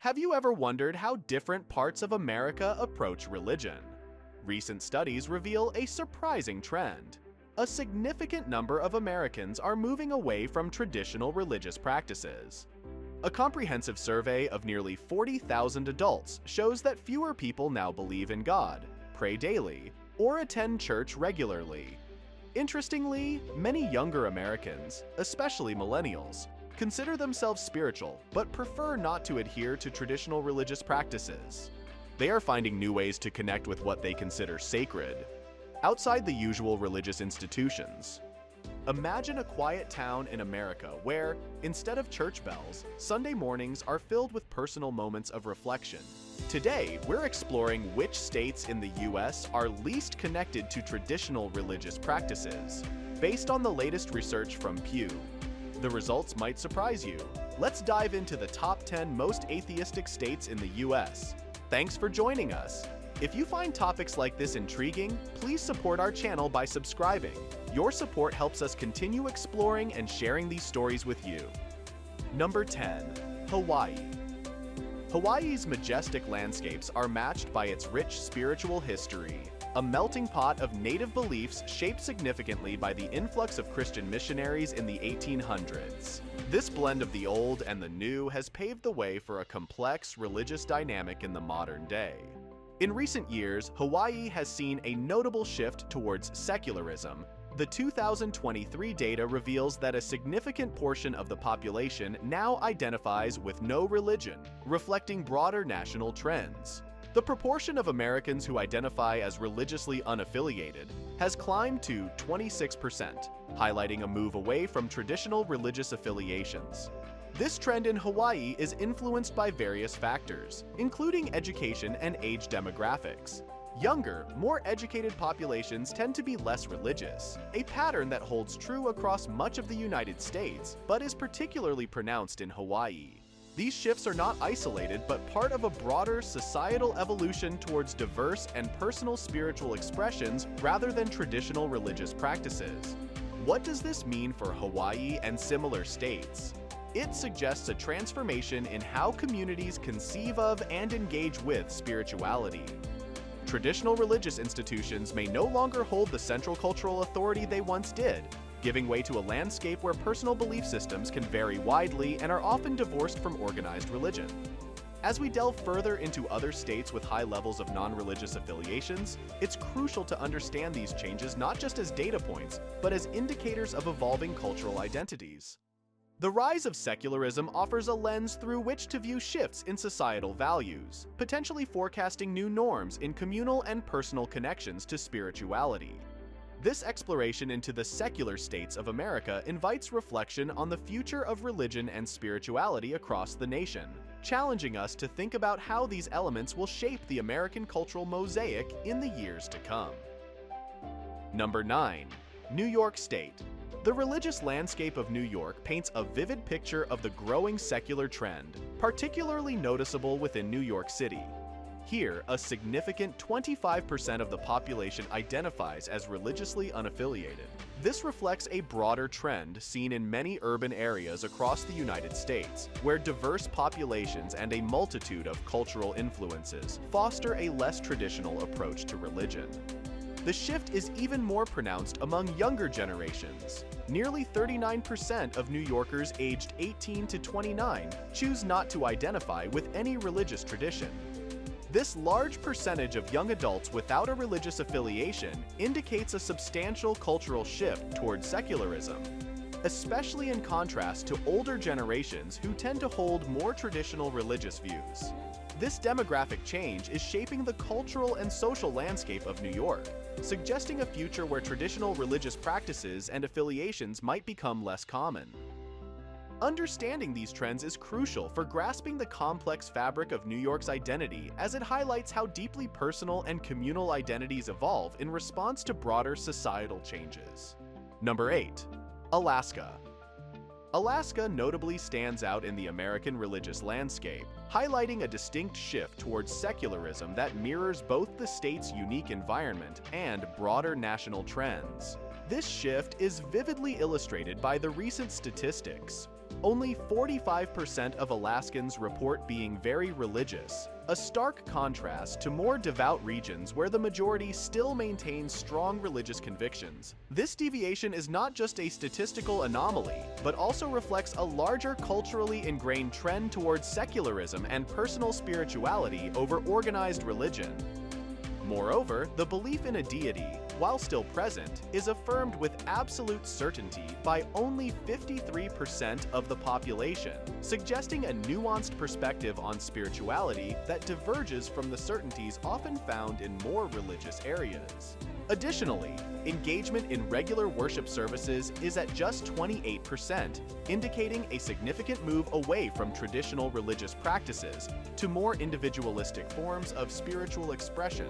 Have you ever wondered how different parts of America approach religion? Recent studies reveal a surprising trend. A significant number of Americans are moving away from traditional religious practices. A comprehensive survey of nearly 40,000 adults shows that fewer people now believe in God, pray daily, or attend church regularly. Interestingly, many younger Americans, especially millennials, consider themselves spiritual but prefer not to adhere to traditional religious practices. They are finding new ways to connect with what they consider sacred, outside the usual religious institutions. Imagine a quiet town in America where, instead of church bells, Sunday mornings are filled with personal moments of reflection. Today, we're exploring which states in the US are least connected to traditional religious practices, based on the latest research from Pew. The results might surprise you. Let's dive into the top 10 most atheistic states in the US. Thanks for joining us. If you find topics like this intriguing, please support our channel by subscribing. Your support helps us continue exploring and sharing these stories with you. Number 10. Hawaii. Hawaii's majestic landscapes are matched by its rich spiritual history, a melting pot of native beliefs shaped significantly by the influx of Christian missionaries in the 1800s. This blend of the old and the new has paved the way for a complex religious dynamic in the modern day. In recent years, Hawaii has seen a notable shift towards secularism. The 2023 data reveals that a significant portion of the population now identifies with no religion, reflecting broader national trends. The proportion of Americans who identify as religiously unaffiliated has climbed to 26%, highlighting a move away from traditional religious affiliations. This trend in Hawaii is influenced by various factors, including education and age demographics. Younger, more educated populations tend to be less religious, a pattern that holds true across much of the United States, but is particularly pronounced in Hawaii. These shifts are not isolated, but part of a broader societal evolution towards diverse and personal spiritual expressions rather than traditional religious practices. What does this mean for Hawaii and similar states? It suggests a transformation in how communities conceive of and engage with spirituality. Traditional religious institutions may no longer hold the central cultural authority they once did, giving way to a landscape where personal belief systems can vary widely and are often divorced from organized religion. As we delve further into other states with high levels of non-religious affiliations, it's crucial to understand these changes not just as data points, but as indicators of evolving cultural identities. The rise of secularism offers a lens through which to view shifts in societal values, potentially forecasting new norms in communal and personal connections to spirituality. This exploration into the secular states of America invites reflection on the future of religion and spirituality across the nation, challenging us to think about how these elements will shape the American cultural mosaic in the years to come. Number 9. New York State. The religious landscape of New York paints a vivid picture of the growing secular trend, particularly noticeable within New York City. Here, a significant 25% of the population identifies as religiously unaffiliated. This reflects a broader trend seen in many urban areas across the United States, where diverse populations and a multitude of cultural influences foster a less traditional approach to religion. The shift is even more pronounced among younger generations. Nearly 39% of New Yorkers aged 18 to 29 choose not to identify with any religious tradition. This large percentage of young adults without a religious affiliation indicates a substantial cultural shift towards secularism, especially in contrast to older generations who tend to hold more traditional religious views. This demographic change is shaping the cultural and social landscape of New York, suggesting a future where traditional religious practices and affiliations might become less common. Understanding these trends is crucial for grasping the complex fabric of New York's identity, as it highlights how deeply personal and communal identities evolve in response to broader societal changes. Number 8. Alaska. Alaska notably stands out in the American religious landscape, highlighting a distinct shift towards secularism that mirrors both the state's unique environment and broader national trends. This shift is vividly illustrated by the recent statistics. Only 45% of Alaskans report being very religious, a stark contrast to more devout regions where the majority still maintains strong religious convictions. This deviation is not just a statistical anomaly, but also reflects a larger culturally ingrained trend towards secularism and personal spirituality over organized religion. Moreover, the belief in a deity, while still present, is affirmed with absolute certainty by only 53% of the population, suggesting a nuanced perspective on spirituality that diverges from the certainties often found in more religious areas. Additionally, engagement in regular worship services is at just 28%, indicating a significant move away from traditional religious practices to more individualistic forms of spiritual expression.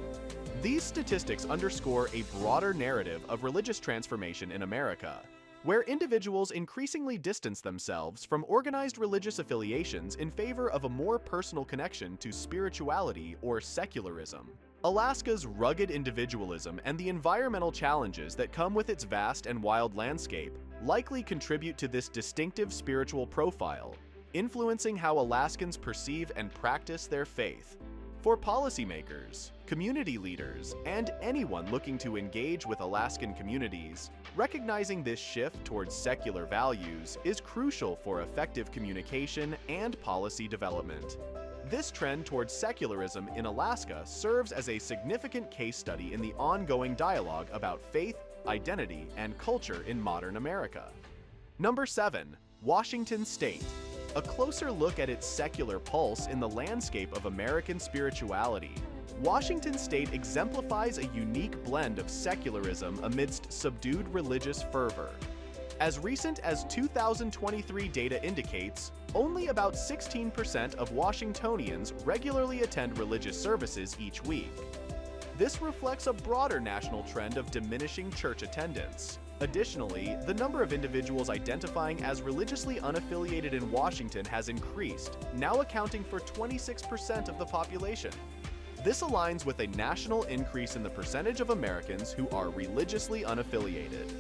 These statistics underscore a broader narrative of religious transformation in America, where individuals increasingly distance themselves from organized religious affiliations in favor of a more personal connection to spirituality or secularism. Alaska's rugged individualism and the environmental challenges that come with its vast and wild landscape likely contribute to this distinctive spiritual profile, influencing how Alaskans perceive and practice their faith. For policymakers, community leaders, and anyone looking to engage with Alaskan communities, recognizing this shift towards secular values is crucial for effective communication and policy development. This trend towards secularism in Alaska serves as a significant case study in the ongoing dialogue about faith, identity, and culture in modern America. Number 7. Washington State. A closer look at its secular pulse in the landscape of American spirituality. Washington State exemplifies a unique blend of secularism amidst subdued religious fervor. As recent as 2023 data indicates, only about 16% of Washingtonians regularly attend religious services each week. This reflects a broader national trend of diminishing church attendance. Additionally, the number of individuals identifying as religiously unaffiliated in Washington has increased, now accounting for 26% of the population. This aligns with a national increase in the percentage of Americans who are religiously unaffiliated.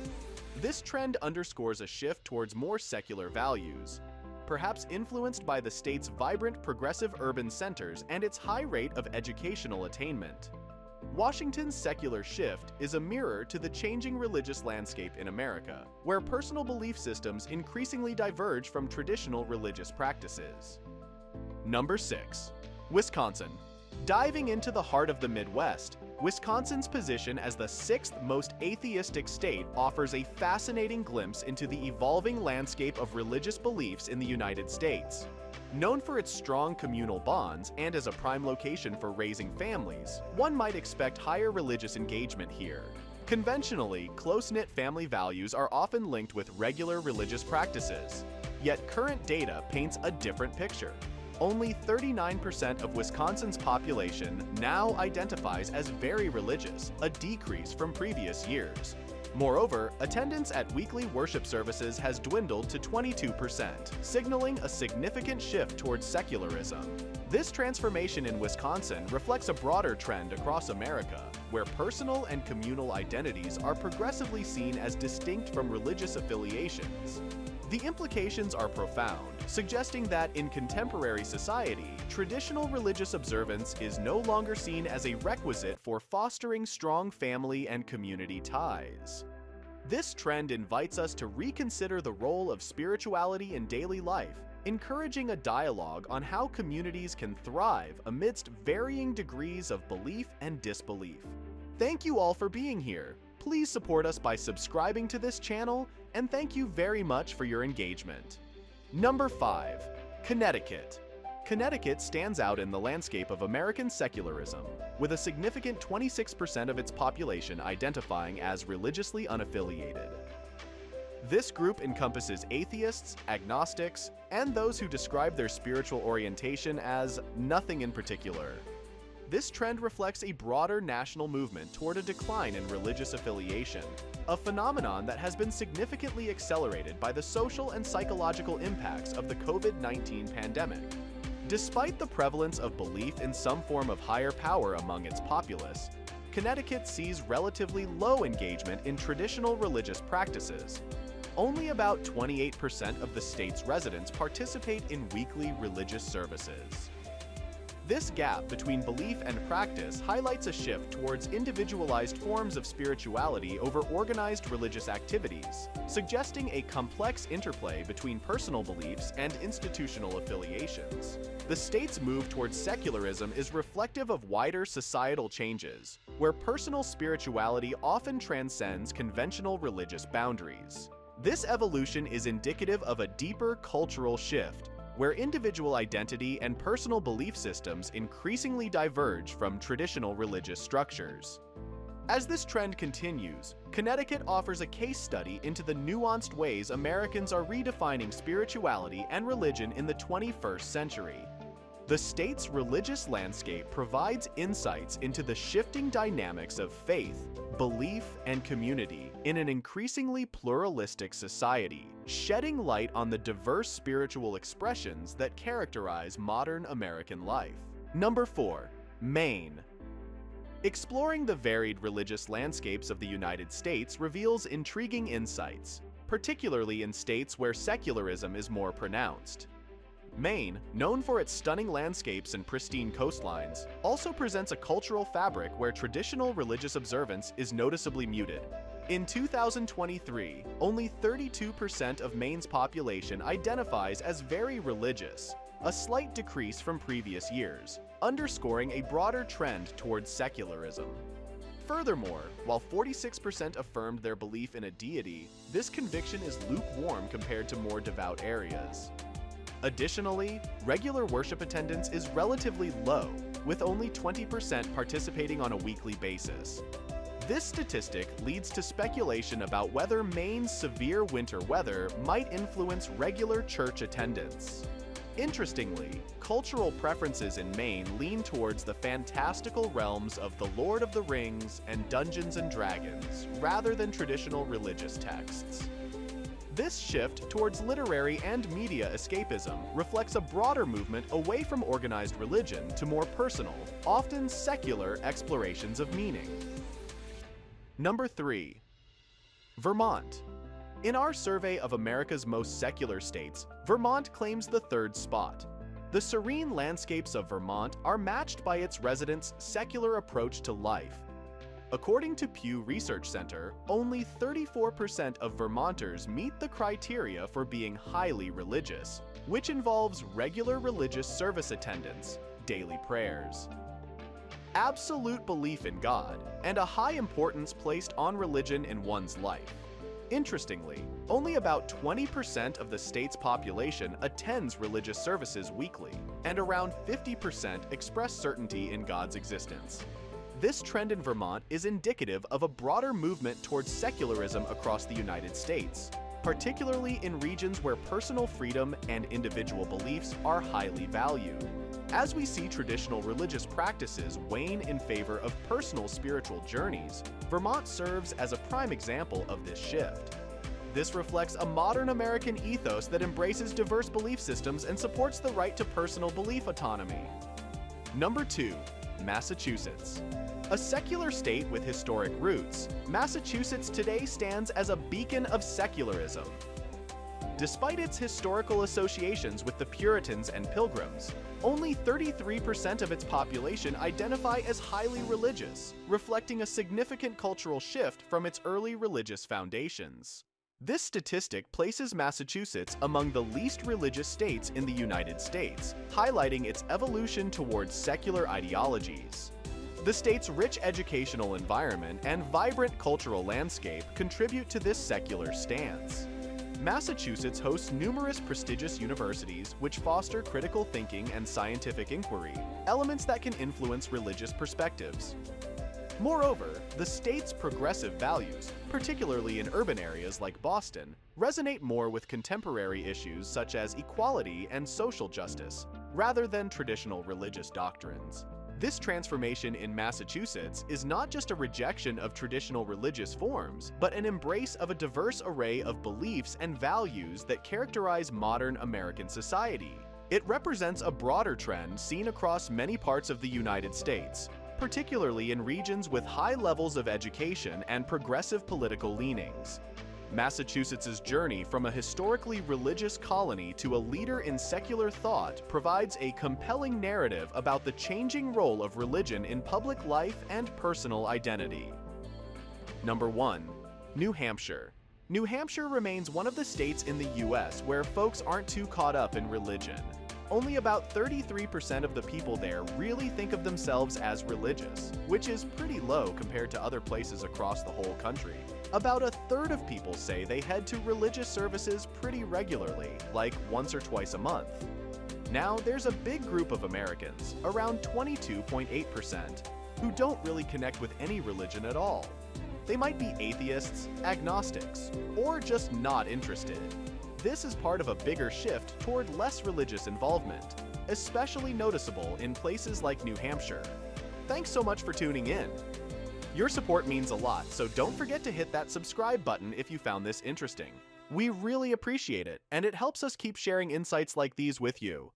This trend underscores a shift towards more secular values, perhaps influenced by the state's vibrant progressive urban centers and its high rate of educational attainment. Washington's secular shift is a mirror to the changing religious landscape in America, where personal belief systems increasingly diverge from traditional religious practices. Number 6. Wisconsin. Diving into the heart of the Midwest, Wisconsin's position as the 6th most atheistic state offers a fascinating glimpse into the evolving landscape of religious beliefs in the United States. Known for its strong communal bonds and as a prime location for raising families, one might expect higher religious engagement here. Conventionally, close-knit family values are often linked with regular religious practices, yet current data paints a different picture. Only 39% of Wisconsin's population now identifies as very religious, a decrease from previous years. Moreover, attendance at weekly worship services has dwindled to 22%, signaling a significant shift towards secularism. This transformation in Wisconsin reflects a broader trend across America, where personal and communal identities are progressively seen as distinct from religious affiliations. The implications are profound, suggesting that in contemporary society, traditional religious observance is no longer seen as a requisite for fostering strong family and community ties. This trend invites us to reconsider the role of spirituality in daily life, encouraging a dialogue on how communities can thrive amidst varying degrees of belief and disbelief. Thank you all for being here. Please support us by subscribing to this channel, and thank you very much for your engagement. Number 5. Connecticut. Connecticut stands out in the landscape of American secularism, with a significant 26% of its population identifying as religiously unaffiliated. This group encompasses atheists, agnostics, and those who describe their spiritual orientation as nothing in particular. This trend reflects a broader national movement toward a decline in religious affiliation, a phenomenon that has been significantly accelerated by the social and psychological impacts of the COVID-19 pandemic. Despite the prevalence of belief in some form of higher power among its populace, Connecticut sees relatively low engagement in traditional religious practices. only about 28% of the state's residents participate in weekly religious services. This gap between belief and practice highlights a shift towards individualized forms of spirituality over organized religious activities, suggesting a complex interplay between personal beliefs and institutional affiliations. The state's move towards secularism is reflective of wider societal changes, where personal spirituality often transcends conventional religious boundaries. This evolution is indicative of a deeper cultural shift, where individual identity and personal belief systems increasingly diverge from traditional religious structures. As this trend continues, Connecticut offers a case study into the nuanced ways Americans are redefining spirituality and religion in the 21st century. The state's religious landscape provides insights into the shifting dynamics of faith, belief, and community in an increasingly pluralistic society, shedding light on the diverse spiritual expressions that characterize modern American life. Number 4. Maine. Exploring the varied religious landscapes of the United States reveals intriguing insights, particularly in states where secularism is more pronounced. Maine, known for its stunning landscapes and pristine coastlines, also presents a cultural fabric where traditional religious observance is noticeably muted. In 2023, only 32% of Maine's population identifies as very religious, a slight decrease from previous years, underscoring a broader trend towards secularism. Furthermore, while 46% affirmed their belief in a deity, this conviction is lukewarm compared to more devout areas. Additionally, regular worship attendance is relatively low, with only 20% participating on a weekly basis. This statistic leads to speculation about whether Maine's severe winter weather might influence regular church attendance. Interestingly, cultural preferences in Maine lean towards the fantastical realms of The Lord of the Rings and Dungeons and Dragons, rather than traditional religious texts. This shift towards literary and media escapism reflects a broader movement away from organized religion to more personal, often secular explorations of meaning. Number 3. Vermont. In our survey of America's most secular states, Vermont claims the third spot. The serene landscapes of Vermont are matched by its residents' secular approach to life. According to Pew Research Center, only 34% of Vermonters meet the criteria for being highly religious, which involves regular religious service attendance, daily prayers, absolute belief in God, and a high importance placed on religion in one's life. Interestingly, only about 20% of the state's population attends religious services weekly, and around 50% express certainty in God's existence. This trend in Vermont is indicative of a broader movement towards secularism across the United States, particularly in regions where personal freedom and individual beliefs are highly valued. As we see traditional religious practices wane in favor of personal spiritual journeys, Vermont serves as a prime example of this shift. This reflects a modern American ethos that embraces diverse belief systems and supports the right to personal belief autonomy. Number 2. Massachusetts. A secular state with historic roots, Massachusetts today stands as a beacon of secularism. Despite its historical associations with the Puritans and Pilgrims, only 33% of its population identify as highly religious, reflecting a significant cultural shift from its early religious foundations. This statistic places Massachusetts among the least religious states in the United States, highlighting its evolution towards secular ideologies. The state's rich educational environment and vibrant cultural landscape contribute to this secular stance. Massachusetts hosts numerous prestigious universities which foster critical thinking and scientific inquiry, elements that can influence religious perspectives. Moreover, the state's progressive values, particularly in urban areas like Boston, resonate more with contemporary issues such as equality and social justice, rather than traditional religious doctrines. This transformation in Massachusetts is not just a rejection of traditional religious forms, but an embrace of a diverse array of beliefs and values that characterize modern American society. It represents a broader trend seen across many parts of the United States, particularly in regions with high levels of education and progressive political leanings. Massachusetts' journey from a historically religious colony to a leader in secular thought provides a compelling narrative about the changing role of religion in public life and personal identity. Number 1. New Hampshire. New Hampshire remains one of the states in the US where folks aren't too caught up in religion. Only about 33% of the people there really think of themselves as religious, which is pretty low compared to other places across the whole country. About a third of people say they head to religious services pretty regularly, like once or twice a month. Now, there's a big group of Americans, around 22.8%, who don't really connect with any religion at all. They might be atheists, agnostics, or just not interested. This is part of a bigger shift toward less religious involvement, especially noticeable in places like New Hampshire. Thanks so much for tuning in. Your support means a lot, so don't forget to hit that subscribe button if you found this interesting. We really appreciate it, and it helps us keep sharing insights like these with you.